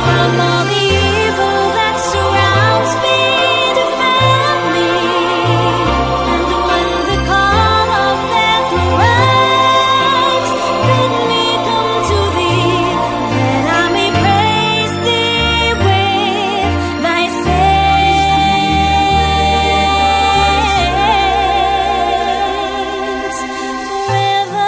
from all the evil that surrounds me. Defend me, and when the call of death arrives, bid me come to thee, that I may praise thee with thy saints forever.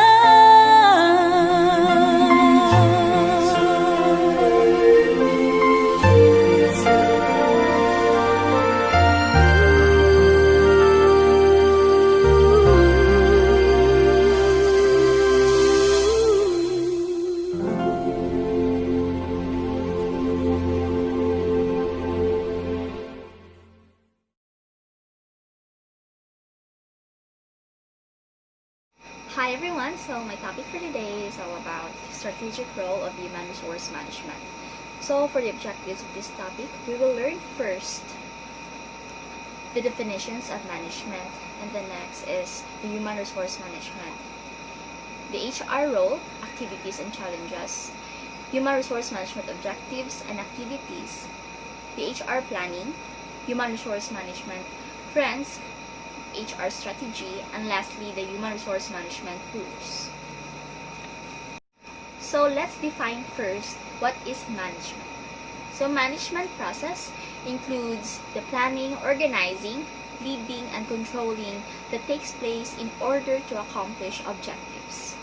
Hi everyone, so my topic for today is all about strategic role of human resource management. So for the objectives of this topic, we will learn first the definitions of management, and the next is the human resource management, the HR role, activities and challenges, human resource management objectives and activities, the HR planning, human resource management trends, HR strategy, and lastly, the human resource management tools. So let's define first what is management. So management process includes the planning, organizing, leading, and controlling that takes place in order to accomplish objectives.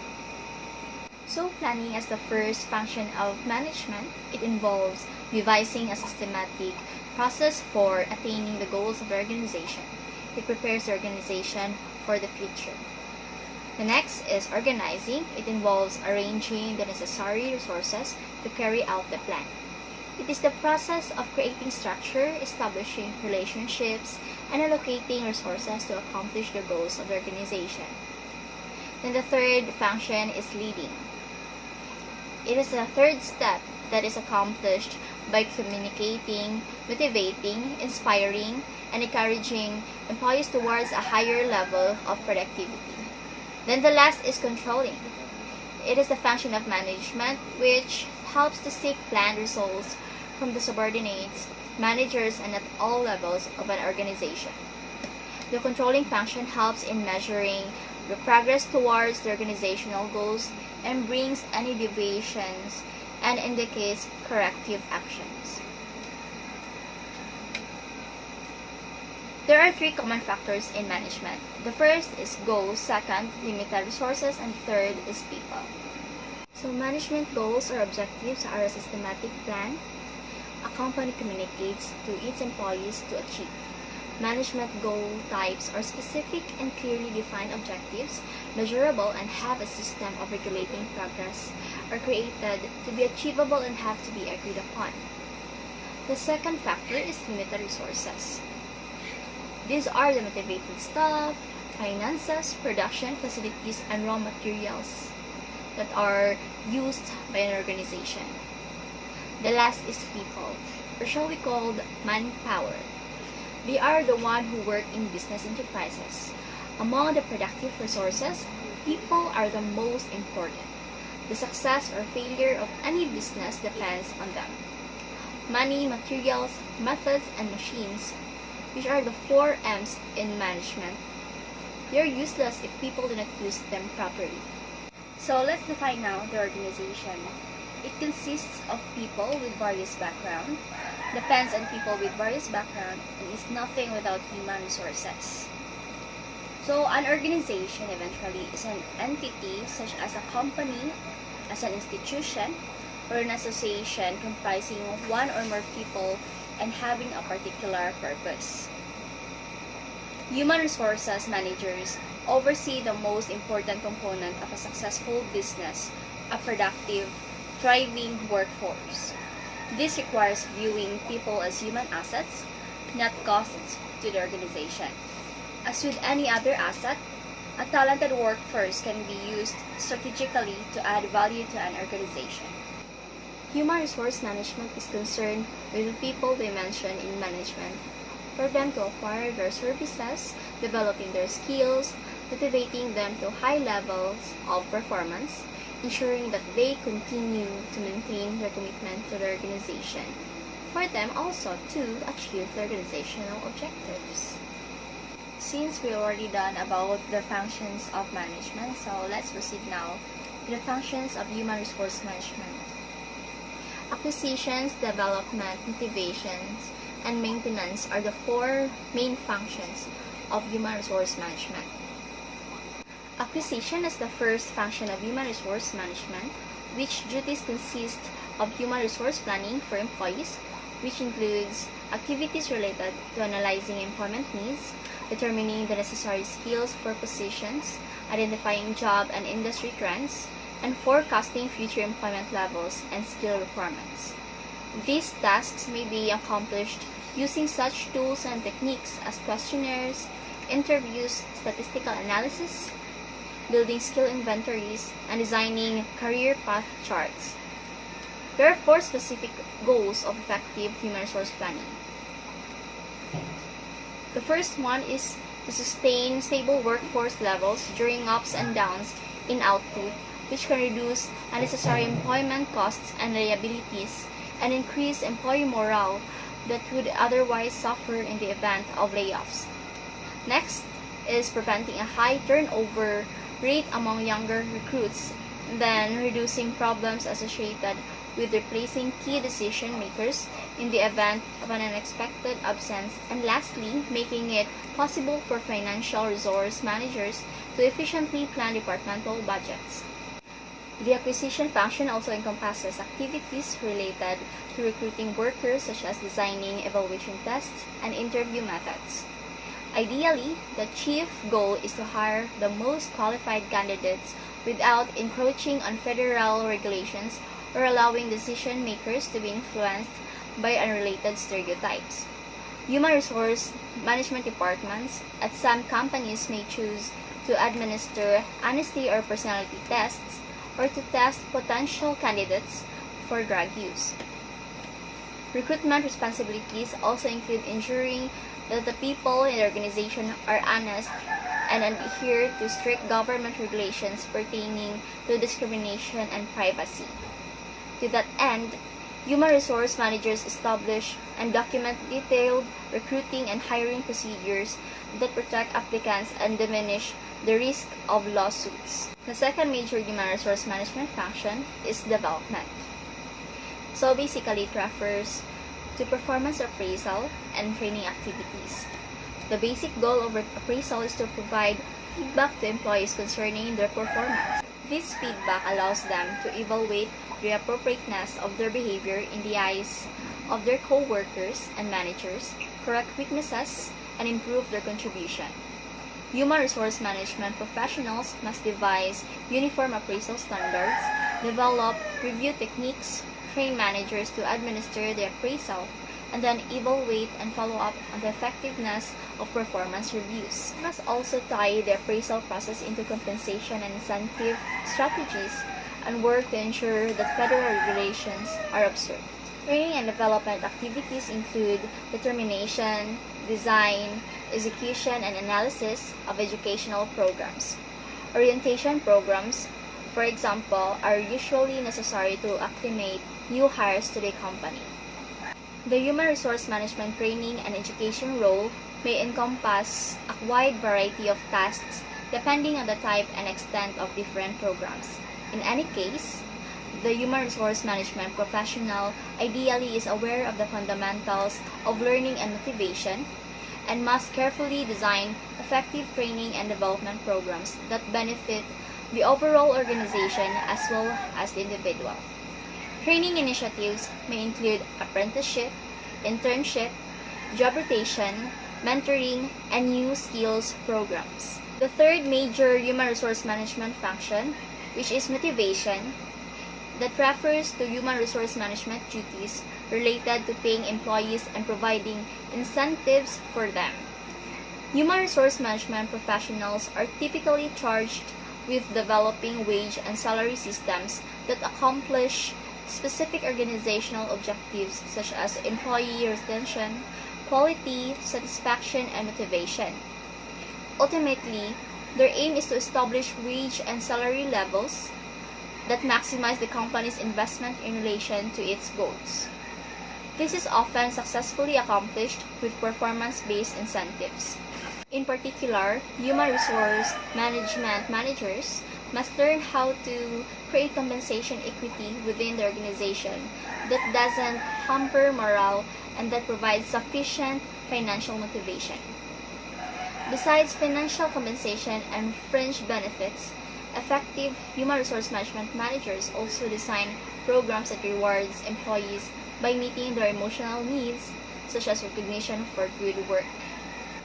So planning as the first function of management, it involves devising a systematic process for attaining the goals of the organization. It prepares the organization for the future. The next is organizing. It involves arranging the necessary resources to carry out the plan. It is the process of creating structure, establishing relationships, and allocating resources to accomplish the goals of the organization. Then the third function is leading. It is the third step that is accomplished by communicating, motivating, inspiring, and encouraging employees towards a higher level of productivity. Then the last is controlling. It is the function of management which helps to seek planned results from the subordinates, managers, and at all levels of an organization. The controlling function helps in measuring the progress towards the organizational goals and brings any deviations and indicates corrective actions. There are three common factors in management. The first is goals, second, limited resources, and third is people. So management goals or objectives are a systematic plan a company communicates to its employees to achieve. Management goal types are specific and clearly defined objectives, measurable and have a system of regulating progress, are created to be achievable and have to be agreed upon. The second factor is limited resources. These are the motivated staff, finances, production facilities, and raw materials that are used by an organization. The last is people, or shall we call manpower. They are the one who work in business enterprises. Among the productive resources, people are the most important. The success or failure of any business depends on them. Money, materials, methods, and machines, which are the 4 M's in management. They are useless if people do not use them properly. So let's define now the organization. It consists of people with various backgrounds, depends on people with various backgrounds, and is nothing without human resources. So an organization eventually is an entity such as a company, as an institution, or an association comprising one or more people and having a particular purpose. Human resources managers oversee the most important component of a successful business, a productive, thriving workforce. This requires viewing people as human assets, not costs to the organization. As with any other asset, a talented workforce can be used strategically to add value to an organization. Human resource management is concerned with the people dimension in management, for them to acquire their services, developing their skills, motivating them to high levels of performance, ensuring that they continue to maintain their commitment to the organization, for them also to achieve the organizational objectives. Since we already done about the functions of management, so let's proceed now to the functions of human resource management. Acquisitions, development, motivations, and maintenance are the four main functions of human resource management. Acquisition is the first function of human resource management, which duties consist of human resource planning for employees, which includes activities related to analyzing employment needs, determining the necessary skills for positions, identifying job and industry trends, and forecasting future employment levels and skill requirements. These tasks may be accomplished using such tools and techniques as questionnaires, interviews, statistical analysis, building skill inventories, and designing career path charts. There are four specific goals of effective human resource planning. The first one is to sustain stable workforce levels during ups and downs in output, which can reduce unnecessary employment costs and liabilities and increase employee morale that would otherwise suffer in the event of layoffs. Next is preventing a high turnover rate among younger recruits, then reducing problems associated with replacing key decision makers in the event of an unexpected absence, and lastly, making it possible for financial resource managers to efficiently plan departmental budgets. The acquisition function also encompasses activities related to recruiting workers, such as designing evaluation tests and interview methods. Ideally, the chief goal is to hire the most qualified candidates without encroaching on federal regulations or allowing decision makers to be influenced by unrelated stereotypes. Human resource management departments at some companies may choose to administer honesty or personality tests or to test potential candidates for drug use. Recruitment responsibilities also include ensuring that the people in the organization are honest and adhere to strict government regulations pertaining to discrimination and privacy. To that end, human resource managers establish and document detailed recruiting and hiring procedures that protect applicants and diminish the risk of lawsuits. The second major human resource management function is development. So basically, it refers to performance appraisal and training activities. The basic goal of appraisal is to provide feedback to employees concerning their performance. This feedback allows them to evaluate the appropriateness of their behavior in the eyes of their co-workers and managers, correct weaknesses, and improve their contribution. Human resource management professionals must devise uniform appraisal standards, develop review techniques, train managers to administer the appraisal, and then evaluate and follow up on the effectiveness of performance reviews. We must also tie the appraisal process into compensation and incentive strategies and work to ensure that federal regulations are observed. Training and development activities include determination, design, execution, and analysis of educational programs. Orientation programs, for example, are usually necessary to acclimate new hires to the company. The human resource management training and education role may encompass a wide variety of tasks depending on the type and extent of different programs. In any case, the human resource management professional ideally is aware of the fundamentals of learning and motivation and must carefully design effective training and development programs that benefit the overall organization as well as the individual. Training initiatives may include apprenticeship, internship, job rotation, mentoring, and new skills programs. The third major human resource management function, which is motivation, that refers to human resource management duties related to paying employees and providing incentives for them. Human resource management professionals are typically charged with developing wage and salary systems that accomplish specific organizational objectives such as employee retention, quality, satisfaction, and motivation. Ultimately, their aim is to establish wage and salary levels that maximize the company's investment in relation to its goals. This is often successfully accomplished with performance-based incentives. In particular, human resource management managers must learn how to create compensation equity within the organization that doesn't hamper morale and that provides sufficient financial motivation. Besides financial compensation and fringe benefits, effective human resource management managers also design programs that rewards employees by meeting their emotional needs, such as recognition for good work.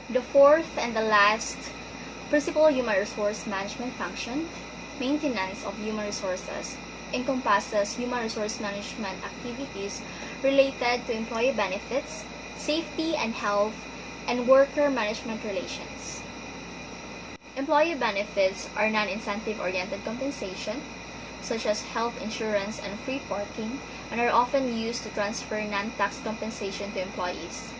The fourth and the last principal human resource management function, maintenance of human resources, encompasses human resource management activities related to employee benefits, safety and health, and worker management relations. Employee benefits are non-incentive oriented compensation, such as health insurance and free parking, and are often used to transfer non-tax compensation to employees.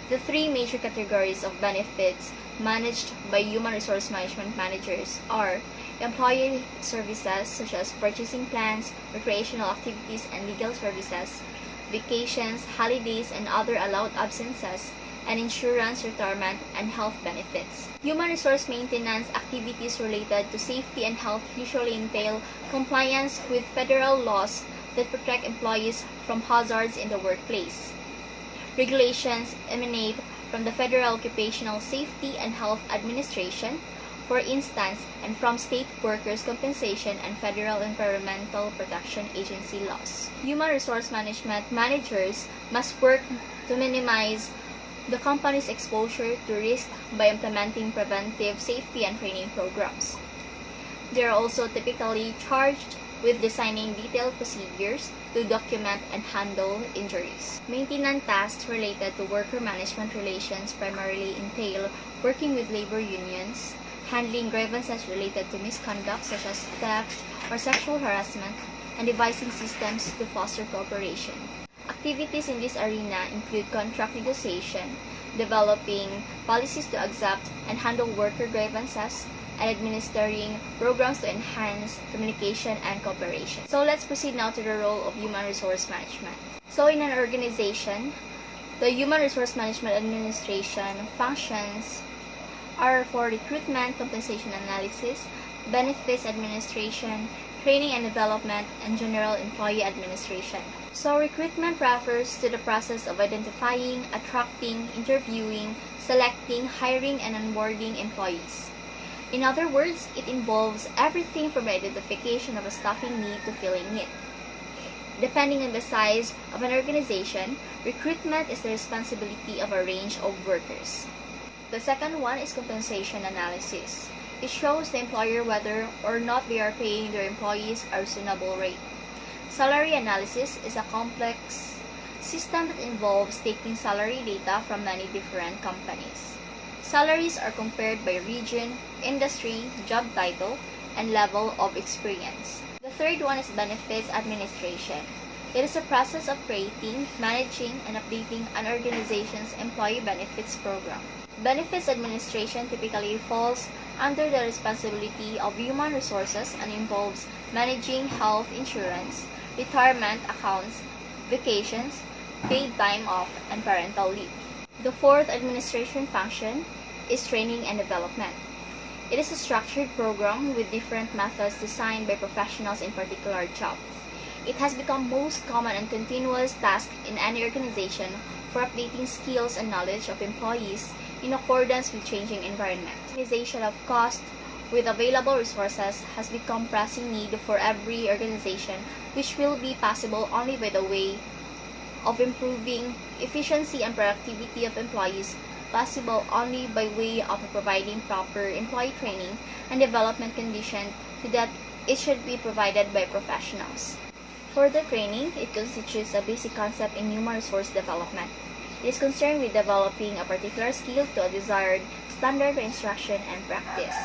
The three major categories of benefits managed by human resource management managers are employee services such as purchasing plans, recreational activities and legal services, vacations, holidays and other allowed absences, and insurance, retirement, and health benefits. Human resource maintenance activities related to safety and health usually entail compliance with federal laws that protect employees from hazards in the workplace. Regulations emanate from the Federal Occupational Safety and Health Administration, for instance, and from state workers' compensation and Federal Environmental Protection Agency laws. Human resource management managers must work to minimize the company's exposure to risk by implementing preventive safety and training programs. They are also typically charged with designing detailed procedures to document and handle injuries. Maintenance tasks related to worker management relations primarily entail working with labor unions, handling grievances related to misconduct such as theft or sexual harassment, and devising systems to foster cooperation. Activities in this arena include contract negotiation, developing policies to accept and handle worker grievances, and administering programs to enhance communication and cooperation. So let's proceed now to the role of human resource management. So in an organization, the Human Resource Management Administration functions are for recruitment, compensation analysis, benefits administration, training and development, and general employee administration. So recruitment refers to the process of identifying, attracting, interviewing, selecting, hiring, and onboarding employees. In other words, it involves everything from the identification of a staffing need to filling it. Depending on the size of an organization, recruitment is the responsibility of a range of workers. The second one is compensation analysis. It shows the employer whether or not they are paying their employees a reasonable rate. Salary analysis is a complex system that involves taking salary data from many different companies. Salaries are compared by region, industry, job title, and level of experience. The third one is benefits administration. It is a process of creating, managing, and updating an organization's employee benefits program. Benefits administration typically falls under the responsibility of human resources and involves managing health insurance, retirement accounts, vacations, paid time off, and parental leave. The fourth administration function is training and development. It is a structured program with different methods designed by professionals in particular jobs. It has become most common and continuous task in any organization for updating skills and knowledge of employees in accordance with changing environment. Optimization of cost with available resources has become pressing need for every organization, which will be possible only by the way of improving efficiency and productivity of employees, possible only by way of providing proper employee training and development conditions so that it should be provided by professionals. Further training, it constitutes a basic concept in human resource development. It is concerned with developing a particular skill to a desired standard of instruction and practice.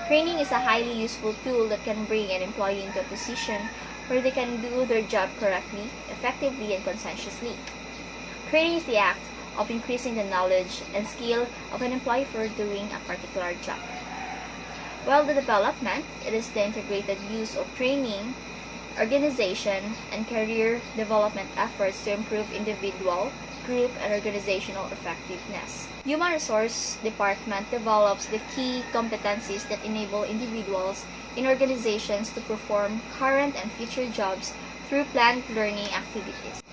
Training is a highly useful tool that can bring an employee into a position where they can do their job correctly, effectively, and conscientiously. Training is the act of increasing the knowledge and skill of an employee for doing a particular job. While the development, it is the integrated use of training, organization, and career development efforts to improve individual, group, and organizational effectiveness. Human Resource Department develops the key competencies that enable individuals in organizations to perform current and future jobs through planned learning activities.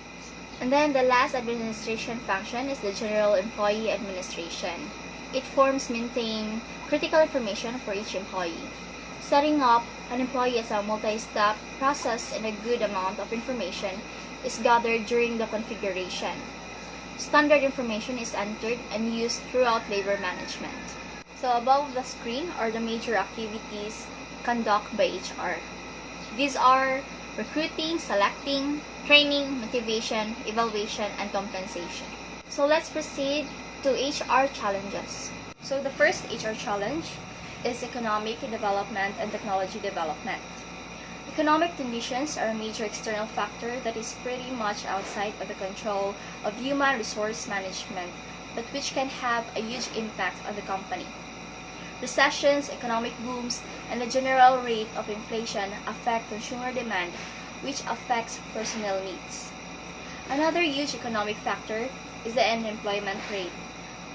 And then the last administration function is the General Employee Administration. It forms maintain critical information for each employee. Setting up an employee as a multi-step process and a good amount of information is gathered during the configuration. Standard information is entered and used throughout labor management. So above the screen are the major activities conducted by HR. These are recruiting, selecting, training, motivation, evaluation, and compensation. So let's proceed to HR challenges. So the first HR challenge is economic development and technology development. Economic conditions are a major external factor that is pretty much outside of the control of human resource management, but which can have a huge impact on the company. Recessions, economic booms, and the general rate of inflation affect consumer demand, which affects personnel needs. Another huge economic factor is the unemployment rate,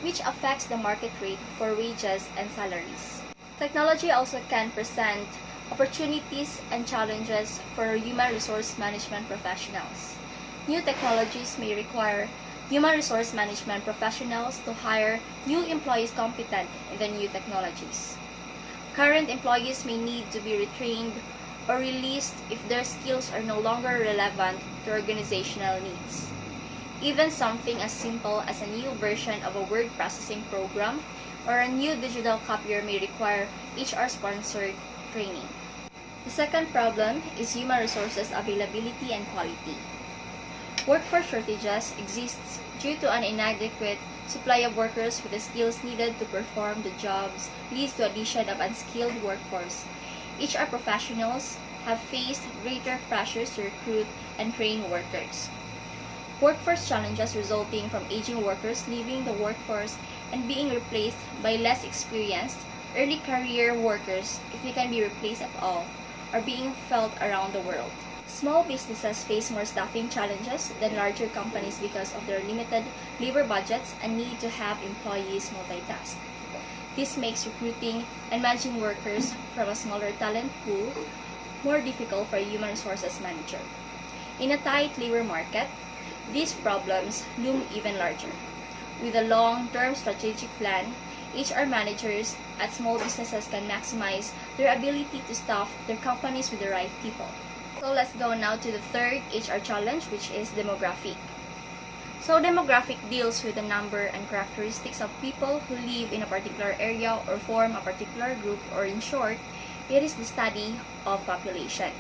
which affects the market rate for wages and salaries. Technology also can present opportunities and challenges for human resource management professionals. New technologies may require human resource management professionals to hire new employees competent in the new technologies. Current employees may need to be retrained or released if their skills are no longer relevant to organizational needs. Even something as simple as a new version of a word processing program or a new digital copier may require HR-sponsored training. The second problem is human resources availability and quality. Workforce shortages exists due to an inadequate supply of workers with the skills needed to perform the jobs leads to addition of unskilled workforce. HR professionals have faced greater pressures to recruit and train workers. Workforce challenges resulting from aging workers leaving the workforce and being replaced by less experienced, early career workers, if they can be replaced at all, are being felt around the world. Small businesses face more staffing challenges than larger companies because of their limited labor budgets and need to have employees multitask. This makes recruiting and managing workers from a smaller talent pool more difficult for a human resources manager. In a tight labor market, these problems loom even larger. With a long-term strategic plan, HR managers at small businesses can maximize their ability to staff their companies with the right people. So let's go now to the third HR challenge, which is demographic. So demographic deals with the number and characteristics of people who live in a particular area or form a particular group, or in short, it is the study of population.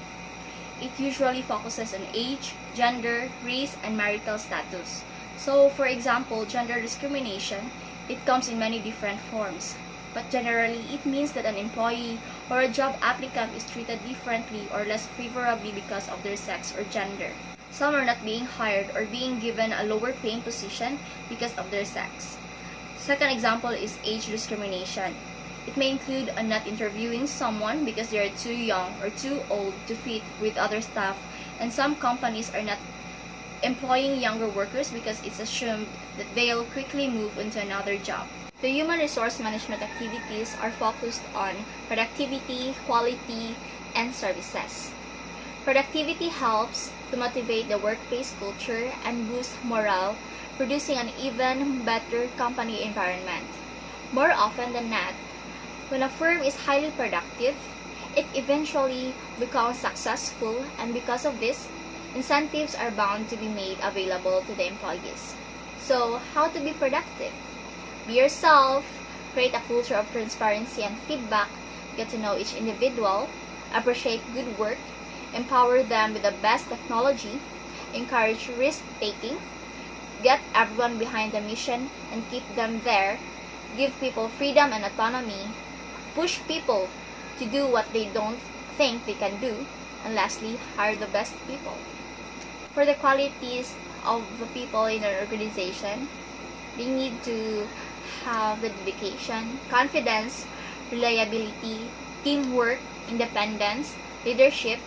It usually focuses on age, gender, race, and marital status. So for example, gender discrimination, it comes in many different forms. But generally, it means that an employee or a job applicant is treated differently or less favorably because of their sex or gender. Some are not being hired or being given a lower paying position because of their sex. Second example is age discrimination. It may include not interviewing someone because they are too young or too old to fit with other staff, and some companies are not employing younger workers because it's assumed that they'll quickly move into another job. The human resource management activities are focused on productivity, quality, and services. Productivity helps to motivate the workplace culture and boost morale, producing an even better company environment. More often than not, when a firm is highly productive, it eventually becomes successful, and because of this, incentives are bound to be made available to the employees. So, how to be productive? Be yourself, create a culture of transparency and feedback, get to know each individual, appreciate good work, empower them with the best technology, encourage risk-taking, get everyone behind the mission and keep them there, give people freedom and autonomy, push people to do what they don't think they can do, and lastly, hire the best people. For the qualities of the people in an organization, they need to have the dedication, confidence, reliability, teamwork, independence, leadership,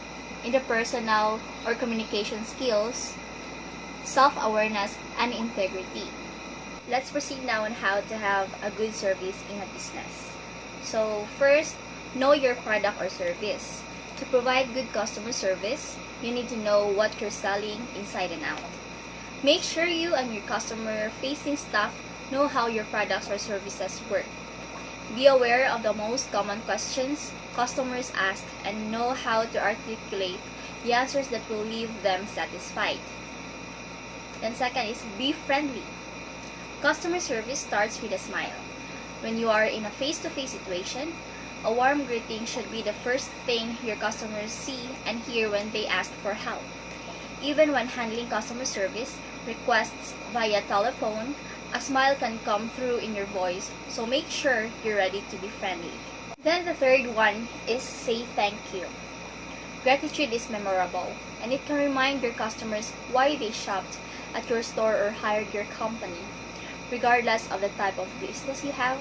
interpersonal or communication skills, self-awareness, and integrity. Let's proceed now on how to have a good service in a business. So first, know your product or service. To provide good customer service, you need to know what you're selling inside and out. Make sure you and your customer-facing staff know how your products or services work. Be aware of the most common questions customers ask and know how to articulate the answers that will leave them satisfied. Then second is be friendly. Customer service starts with a smile. When you are in a face-to-face situation, a warm greeting should be the first thing your customers see and hear when they ask for help. Even when handling customer service requests via telephone, a smile can come through in your voice, so make sure you're ready to be friendly. Then the third one is say thank you. Gratitude is memorable, and it can remind your customers why they shopped at your store or hired your company. Regardless of the type of business you have,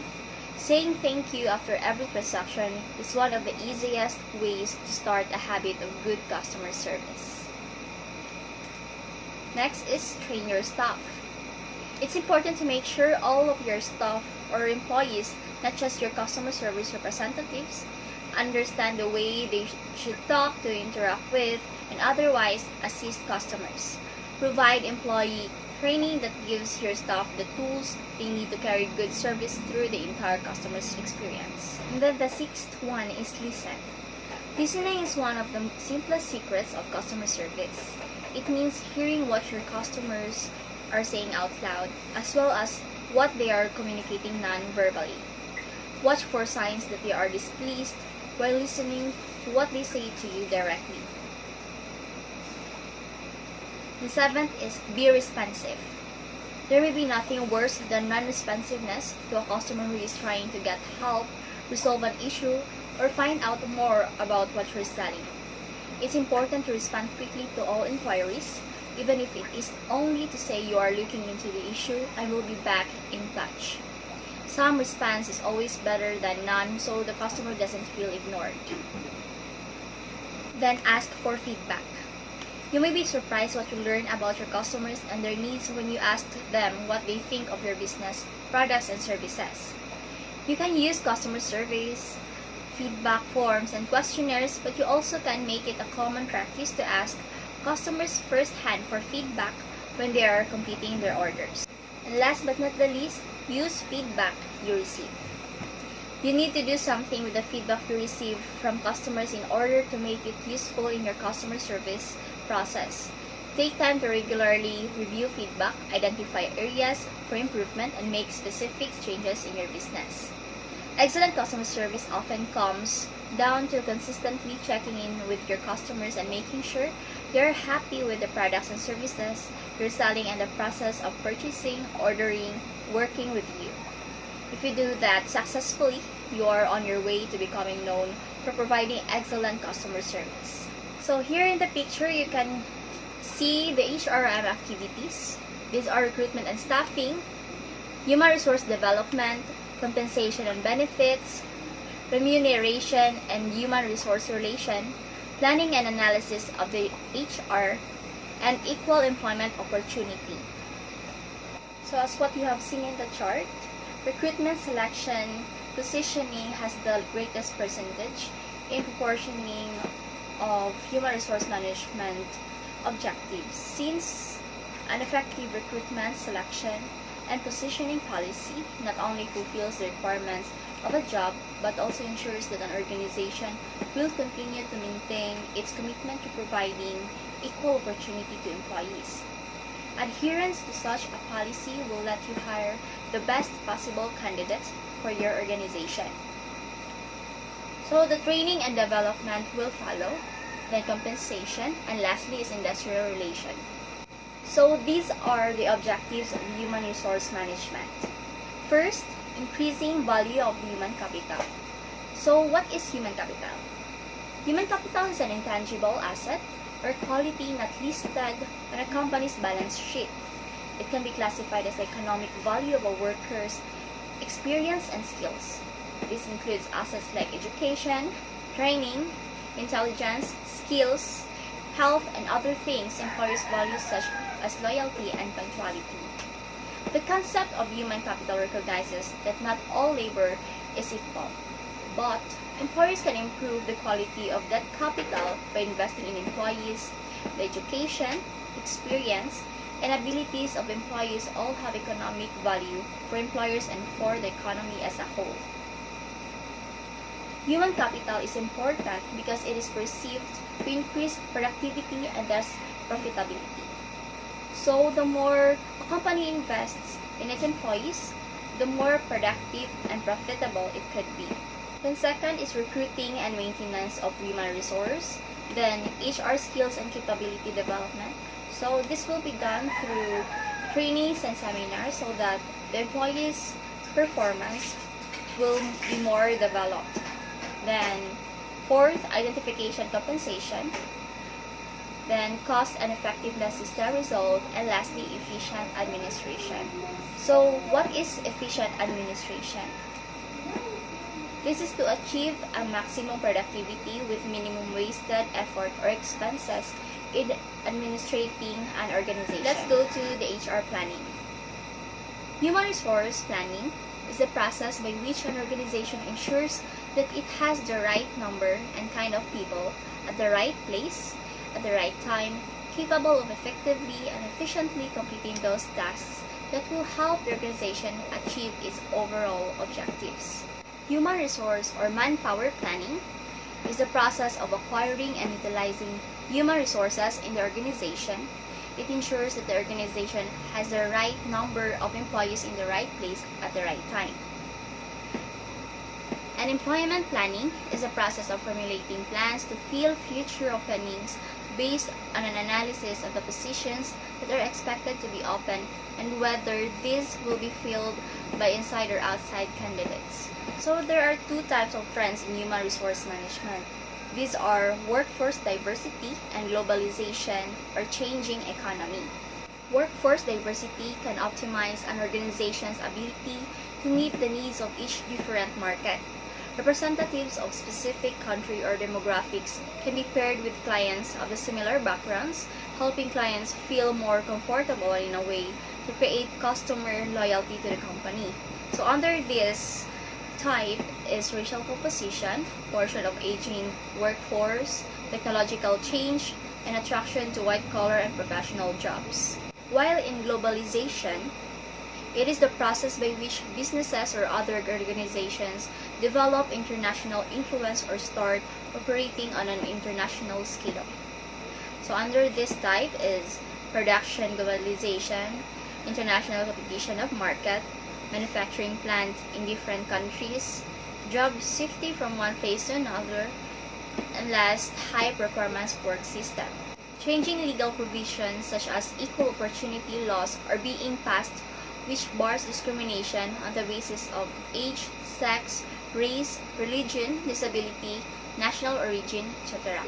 saying thank you after every transaction is one of the easiest ways to start a habit of good customer service. Next is train your staff. It's important to make sure all of your staff or employees, not just your customer service representatives, understand the way they should talk, to interact with, and otherwise assist customers. Provide employee training that gives your staff the tools they need to carry good service through the entire customer's experience. And then the sixth one is listen. Listening is one of the simplest secrets of customer service. It means hearing what your customers are saying out loud, as well as what they are communicating non-verbally. Watch for signs that they are displeased while listening to what they say to you directly. The seventh is be responsive. There may be nothing worse than non-responsiveness to a customer who is trying to get help, resolve an issue, or find out more about what you're selling. It's important to respond quickly to all inquiries, even if it is only to say you are looking into the issue and will be back in touch. Some response is always better than none, so the customer doesn't feel ignored. Then ask for feedback. You may be surprised what you learn about your customers and their needs when you ask them what they think of your business, products, and services. You can use customer surveys, feedback forms, and questionnaires, but you also can make it a common practice to ask customers firsthand for feedback when they are completing their orders. And last but not the least, use feedback you receive. You need to do something with the feedback you receive from customers in order to make it useful in your customer service process. Take time to regularly review feedback, identify areas for improvement, and make specific changes in your business. Excellent customer service often comes down to consistently checking in with your customers and making sure they're happy with the products and services you're selling and the process of purchasing, ordering, working with you. If you do that successfully, you are on your way to becoming known for providing excellent customer service. So here in the picture, you can see the HRM activities. These are recruitment and staffing, human resource development, compensation and benefits, remuneration and human resource relation, planning and analysis of the HR, and equal employment opportunity. So as what you have seen in the chart, recruitment, selection, positioning has the greatest percentage in proportioning of human resource management objectives. Since an effective recruitment, selection, and positioning policy not only fulfills the requirements of a job but also ensures that an organization will continue to maintain its commitment to providing equal opportunity to employees. Adherence to such a policy will let you hire the best possible candidates for your organization. So the training and development will follow, then compensation, and lastly is industrial relation. So these are the objectives of human resource management. First, increasing value of human capital. So what is human capital? Human capital is an intangible asset or quality not listed on a company's balance sheet. It can be classified as the economic value of a worker's experience and skills. This includes assets like education, training, intelligence, skills, health, and other things employers value such as loyalty and punctuality. The concept of human capital recognizes that not all labor is equal, but employers can improve the quality of that capital by investing in employees. The education, experience, and abilities of employees all have economic value for employers and for the economy as a whole. Human capital is important because it is perceived to increase productivity and thus profitability. So the more a company invests in its employees, the more productive and profitable it could be. Then second is recruiting and maintenance of human resource. Then HR skills and capability development. So this will be done through trainings and seminars so that the employees' performance will be more developed. Then fourth, identification compensation. Then cost and effectiveness system result, and lastly, efficient administration. So what is efficient administration? This is to achieve a maximum productivity with minimum wasted effort or expenses in administrating an organization. Let's go to the HR planning. Human resource planning is the process by which an organization ensures that it has the right number and kind of people at the right place, at the right time, capable of effectively and efficiently completing those tasks that will help the organization achieve its overall objectives. Human resource or manpower planning is the process of acquiring and utilizing human resources in the organization. It ensures that the organization has the right number of employees in the right place at the right time. And employment planning is a process of formulating plans to fill future openings based on an analysis of the positions that are expected to be open and whether these will be filled by inside or outside candidates. So there are two types of trends in human resource management. These are workforce diversity and globalization or changing economy. Workforce diversity can optimize an organization's ability to meet the needs of each different market. Representatives of specific country or demographics can be paired with clients of the similar backgrounds, helping clients feel more comfortable in a way to create customer loyalty to the company. So under this type is racial composition, portion of aging workforce, technological change, and attraction to white-collar and professional jobs. While in globalization, it is the process by which businesses or other organizations develop international influence or start operating on an international scale. So under this type is production globalization, international competition of market, manufacturing plant in different countries, job shifting from one place to another, and last, high performance work system. Changing legal provisions such as equal opportunity laws are being passed which bars discrimination on the basis of age, sex, race, religion, disability, national origin, etc.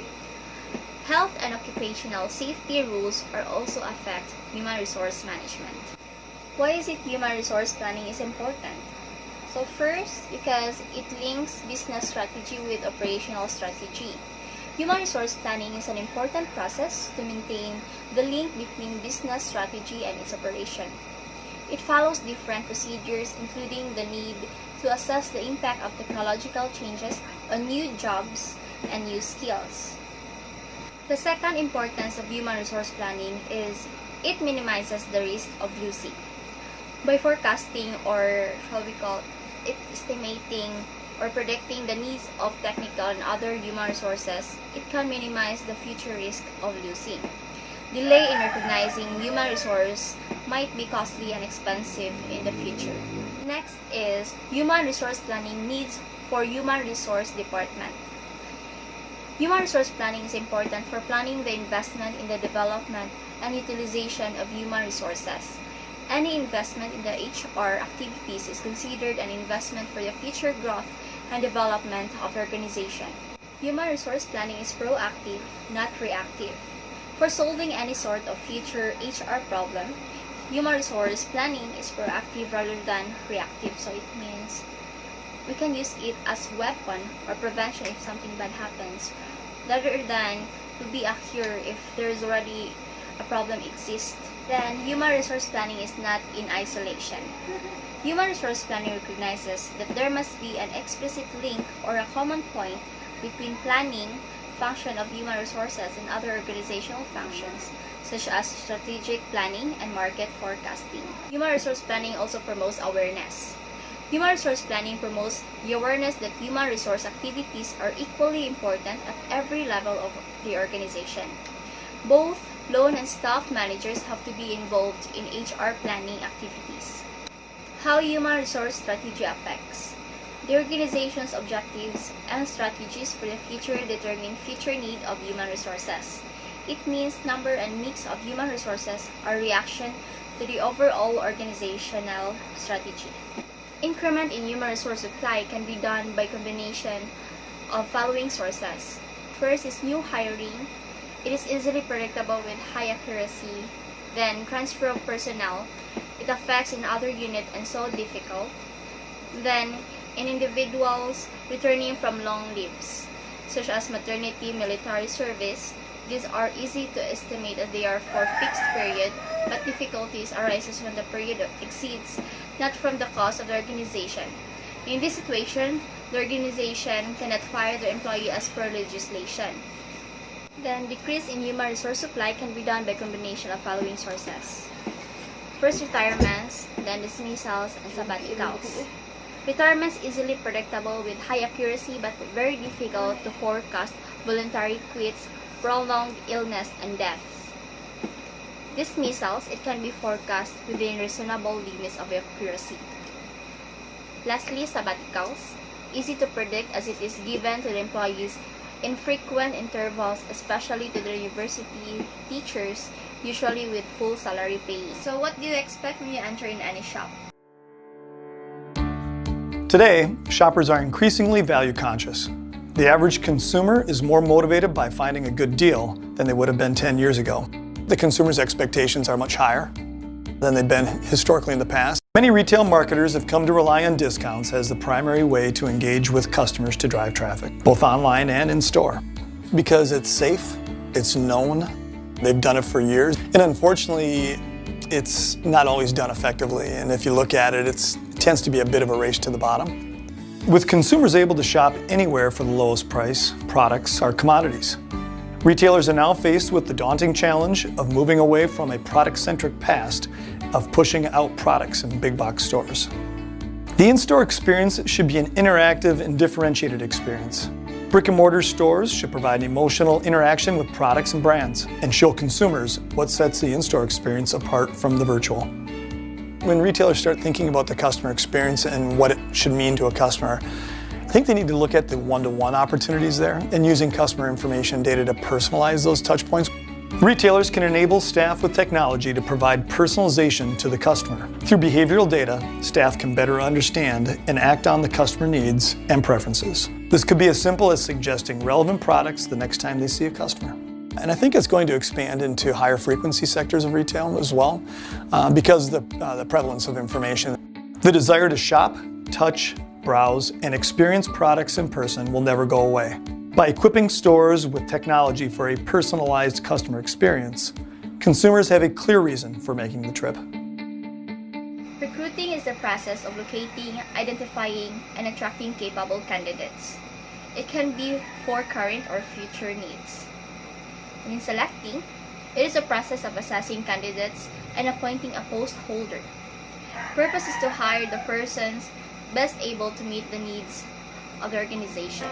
Health and occupational safety rules are also affect human resource management. Why is it human resource planning is important? So first, because it links business strategy with operational strategy. Human resource planning is an important process to maintain the link between business strategy and its operation. It follows different procedures, including the need to assess the impact of technological changes on new jobs and new skills. The second importance of human resource planning is it minimizes the risk of losing. By forecasting or estimating or predicting the needs of technical and other human resources, it can minimize the future risk of losing. Delay in recognizing human resource might be costly and expensive in the future. Next is human resource planning needs for human resource department. Human resource planning is important for planning the investment in the development and utilization of human resources. Any investment in the HR activities is considered an investment for the future growth and development of the organization. Human resource planning is proactive, not reactive. For solving any sort of future HR problem, human resource planning is proactive rather than reactive. So it means we can use it as weapon or prevention if something bad happens, rather than to be a cure if there's already a problem exists. Then human resource planning is not in isolation. Human resource planning recognizes that there must be an explicit link or a common point between planning, function of human resources, and other organizational functions, such as strategic planning and market forecasting. Human resource planning also promotes awareness. Human resource planning promotes the awareness that human resource activities are equally important at every level of the organization. Both loan and staff managers have to be involved in HR planning activities. How human resource strategy affects the organization's objectives and strategies for the future determine future need of human resources. It means number and mix of human resources are reaction to the overall organizational strategy. Increment in human resource supply can be done by combination of following sources. First is new hiring. It is easily predictable with high accuracy. Then transfer of personnel. It affects in other unit and so difficult. Then in individuals returning from long leaves, such as maternity, military service. These are easy to estimate as they are for fixed period, but difficulties arises when the period exceeds not from the cost of the organization. In this situation, the organization cannot fire the employee as per legislation. Then decrease in human resource supply can be done by combination of following sources. First, retirements, then dismissals and sabbaticals. Retirements easily predictable with high accuracy but very difficult to forecast voluntary quits, prolonged illness, and deaths. Dismissals, it can be forecast within reasonable limits of accuracy. Lastly, sabbaticals, easy to predict as it is given to the employees in frequent intervals, especially to the university teachers, usually with full salary pay. So what do you expect when you enter in any shop? Today, shoppers are increasingly value conscious. The average consumer is more motivated by finding a good deal than they would have been 10 years ago. The consumer's expectations are much higher than they've been historically in the past. Many retail marketers have come to rely on discounts as the primary way to engage with customers to drive traffic, both online and in store. Because it's safe, it's known, they've done it for years, and unfortunately, it's not always done effectively. And if you look at it, it tends to be a bit of a race to the bottom. With consumers able to shop anywhere for the lowest price, products are commodities. Retailers are now faced with the daunting challenge of moving away from a product-centric past of pushing out products in big box stores. The in-store experience should be an interactive and differentiated experience. Brick-and-mortar stores should provide emotional interaction with products and brands and show consumers what sets the in-store experience apart from the virtual. When retailers start thinking about the customer experience and what it should mean to a customer, I think they need to look at the one-to-one opportunities there and using customer information data to personalize those touch points. Retailers can enable staff with technology to provide personalization to the customer. Through behavioral data, staff can better understand and act on the customer needs and preferences. This could be as simple as suggesting relevant products the next time they see a customer. And I think it's going to expand into higher frequency sectors of retail as well because of the prevalence of information. The desire to shop, touch, browse, and experience products in person will never go away. By equipping stores with technology for a personalized customer experience, consumers have a clear reason for making the trip. Recruiting is the process of locating, identifying, and attracting capable candidates. It can be for current or future needs. In selecting, it is a process of assessing candidates and appointing a post holder. Purpose is to hire the persons best able to meet the needs of the organization.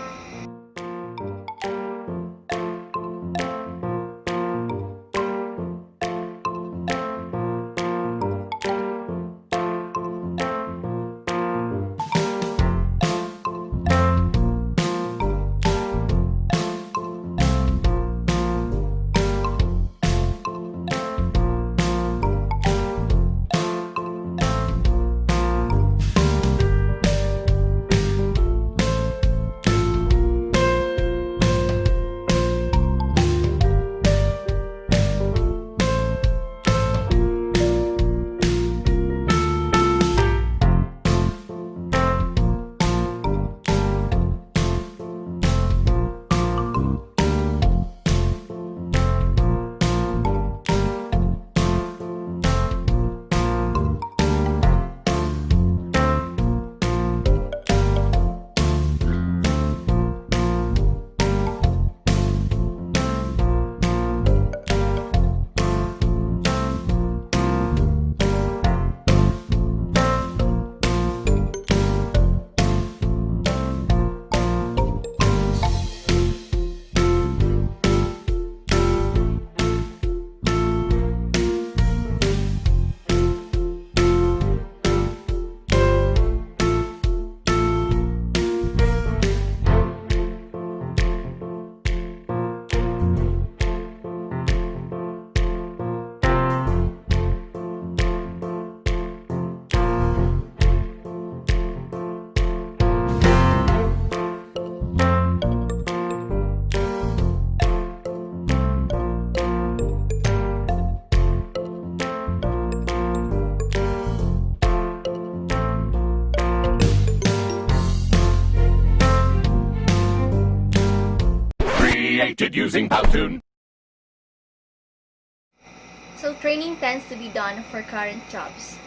Created using Powtoon. So training tends to be done for current jobs,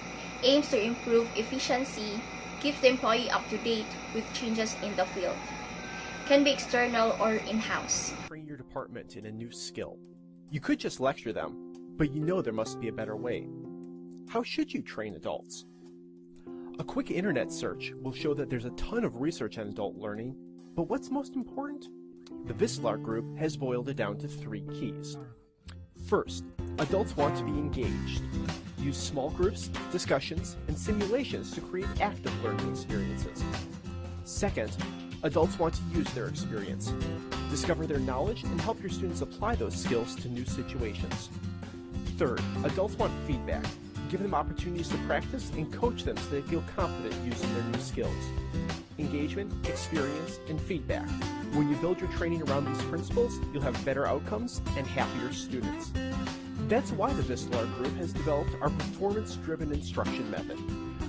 aims to improve efficiency, keeps the employee up to date with changes in the field, can be external or in-house. Train your department in a new skill. You could just lecture them, but you know there must be a better way. How should you train adults? A quick internet search will show that there's a ton of research on adult learning, but what's most important? The Vistlar Group has boiled it down to 3 keys. First, adults want to be engaged. Use small groups, discussions, and simulations to create active learning experiences. Second, adults want to use their experience. Discover their knowledge and help your students apply those skills to new situations. Third, adults want feedback. Give them opportunities to practice and coach them so they feel confident using their new skills. Engagement, experience, and feedback. When you build your training around these principles, you'll have better outcomes and happier students. That's why the Vistlar Group has developed our performance-driven instruction method.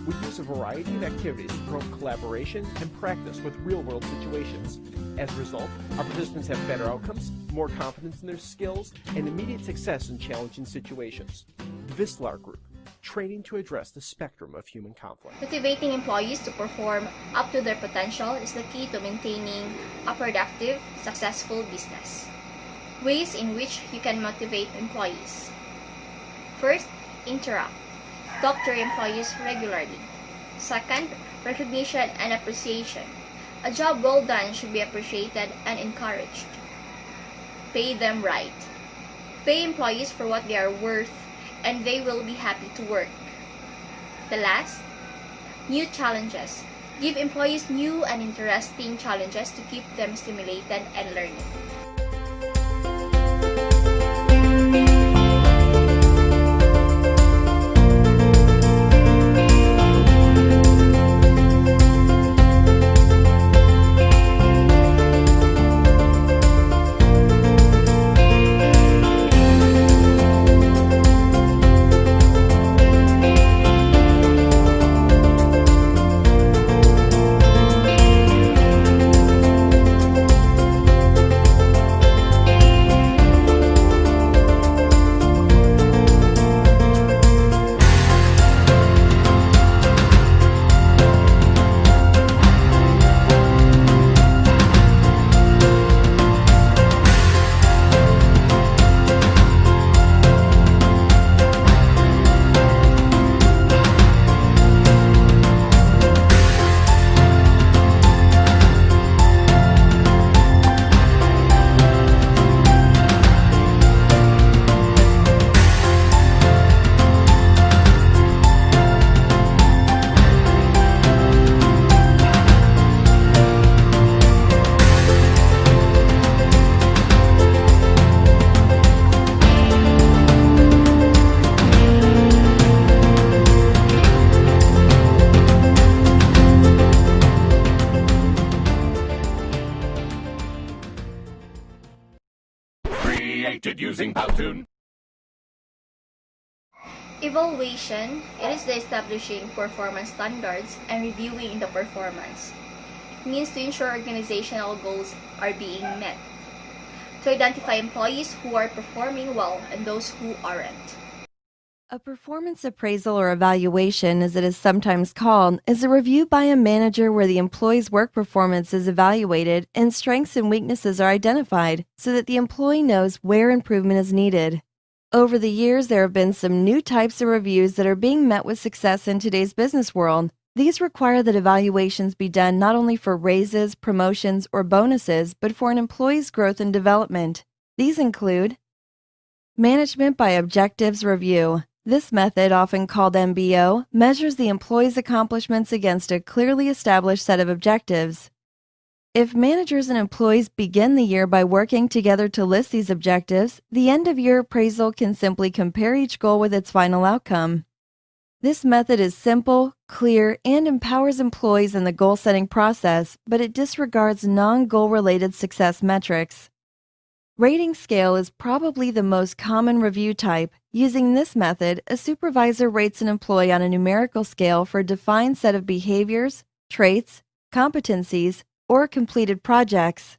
We use a variety of activities to promote collaboration and practice with real-world situations. As a result, our participants have better outcomes, more confidence in their skills, and immediate success in challenging situations. The Vistlar Group, training to address the spectrum of human conflict. Motivating employees to perform up to their potential is the key to maintaining a productive, successful business. Ways in which you can motivate employees. First, interact. Talk to your employees regularly. Second, recognition and appreciation. A job well done should be appreciated and encouraged. Pay them right. Pay employees for what they are worth, and they will be happy to work. The last, new challenges. Give employees new and interesting challenges to keep them stimulated and learning. Created using Powtoon. Evaluation, it is the establishing performance standards and reviewing the performance. It means to ensure organizational goals are being met. To identify employees who are performing well and those who aren't. A performance appraisal or evaluation, as it is sometimes called, is a review by a manager where the employee's work performance is evaluated and strengths and weaknesses are identified so that the employee knows where improvement is needed. Over the years, there have been some new types of reviews that are being met with success in today's business world. These require that evaluations be done not only for raises, promotions, or bonuses, but for an employee's growth and development. These include management by objectives review. This method, often called MBO, measures the employee's accomplishments against a clearly established set of objectives. If managers and employees begin the year by working together to list these objectives, the end-of-year appraisal can simply compare each goal with its final outcome. This method is simple, clear, and empowers employees in the goal-setting process, but it disregards non-goal-related success metrics. Rating scale is probably the most common review type. Using this method, a supervisor rates an employee on a numerical scale for a defined set of behaviors, traits, competencies, or completed projects.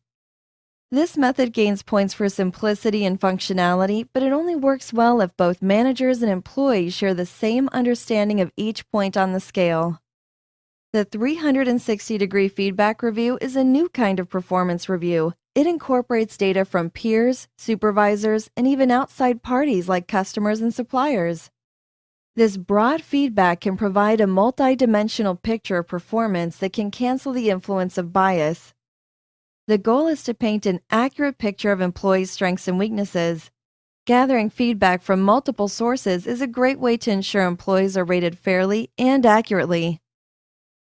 This method gains points for simplicity and functionality, but it only works well if both managers and employees share the same understanding of each point on the scale. The 360-degree feedback review is a new kind of performance review. It incorporates data from peers, supervisors, and even outside parties like customers and suppliers. This broad feedback can provide a multidimensional picture of performance that can cancel the influence of bias. The goal is to paint an accurate picture of employees' strengths and weaknesses. Gathering feedback from multiple sources is a great way to ensure employees are rated fairly and accurately.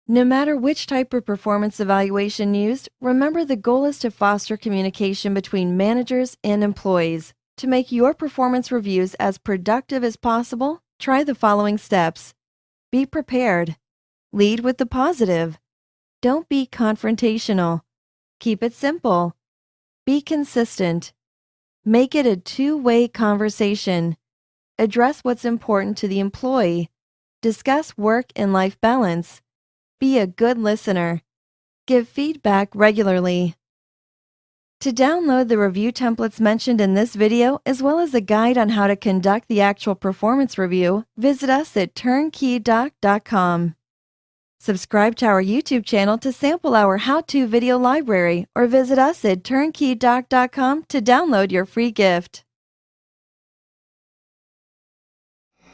No matter which type of performance evaluation used, remember the goal is to foster communication between managers and employees. To make your performance reviews as productive as possible, try the following steps. Be prepared. Lead with the positive. Don't be confrontational. Keep it simple. Be consistent. Make it a two-way conversation. Address what's important to the employee. Discuss work and life balance. Be a good listener. Give feedback regularly. To download the review templates mentioned in this video, as well as a guide on how to conduct the actual performance review, visit us at turnkeydoc.com. Subscribe to our YouTube channel to sample our how-to video library, or visit us at turnkeydoc.com to download your free gift.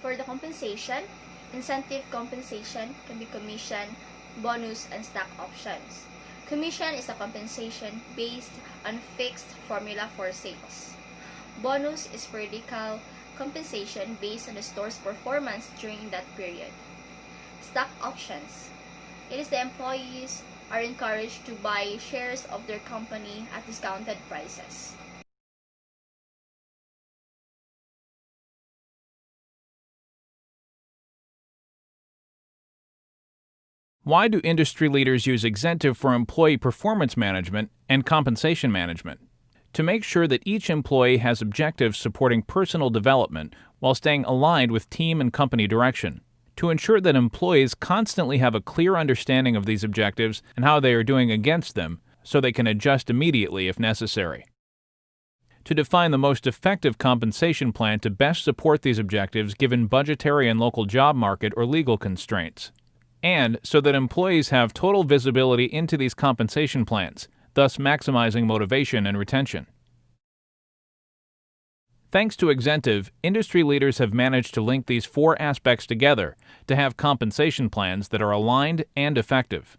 For the compensation, incentive compensation can be commission, bonus, and stock options. Commission is a compensation based on fixed formula for sales. Bonus is periodical compensation based on the store's performance during that period. Stock options. It is the employees are encouraged to buy shares of their company at discounted prices. Why do industry leaders use Exentive for employee performance management and compensation management? To make sure that each employee has objectives supporting personal development while staying aligned with team and company direction. To ensure that employees constantly have a clear understanding of these objectives and how they are doing against them, so they can adjust immediately if necessary. To define the most effective compensation plan to best support these objectives given budgetary and local job market or legal constraints. And so that employees have total visibility into these compensation plans, thus maximizing motivation and retention. Thanks to Exentive, industry leaders have managed to link these four aspects together to have compensation plans that are aligned and effective.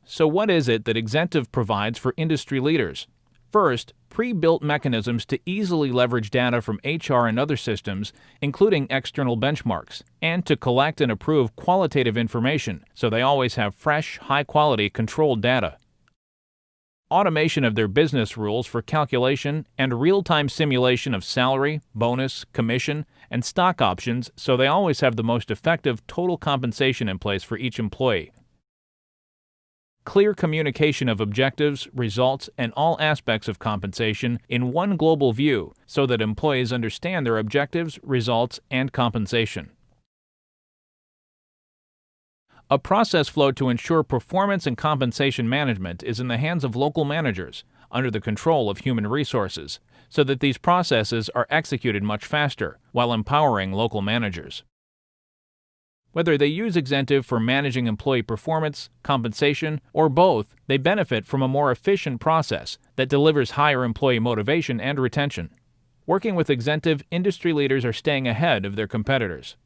So what is it that Exentive provides for industry leaders? First, pre-built mechanisms to easily leverage data from HR and other systems, including external benchmarks, and to collect and approve qualitative information so they always have fresh, high-quality, controlled data. Automation of their business rules for calculation and real-time simulation of salary, bonus, commission, and stock options so they always have the most effective total compensation in place for each employee. Clear communication of objectives, results, and all aspects of compensation in one global view so that employees understand their objectives, results, and compensation. A process flow to ensure performance and compensation management is in the hands of local managers under the control of human resources so that these processes are executed much faster while empowering local managers. Whether they use Exentive for managing employee performance, compensation, or both, they benefit from a more efficient process that delivers higher employee motivation and retention. Working with Exentive, industry leaders are staying ahead of their competitors.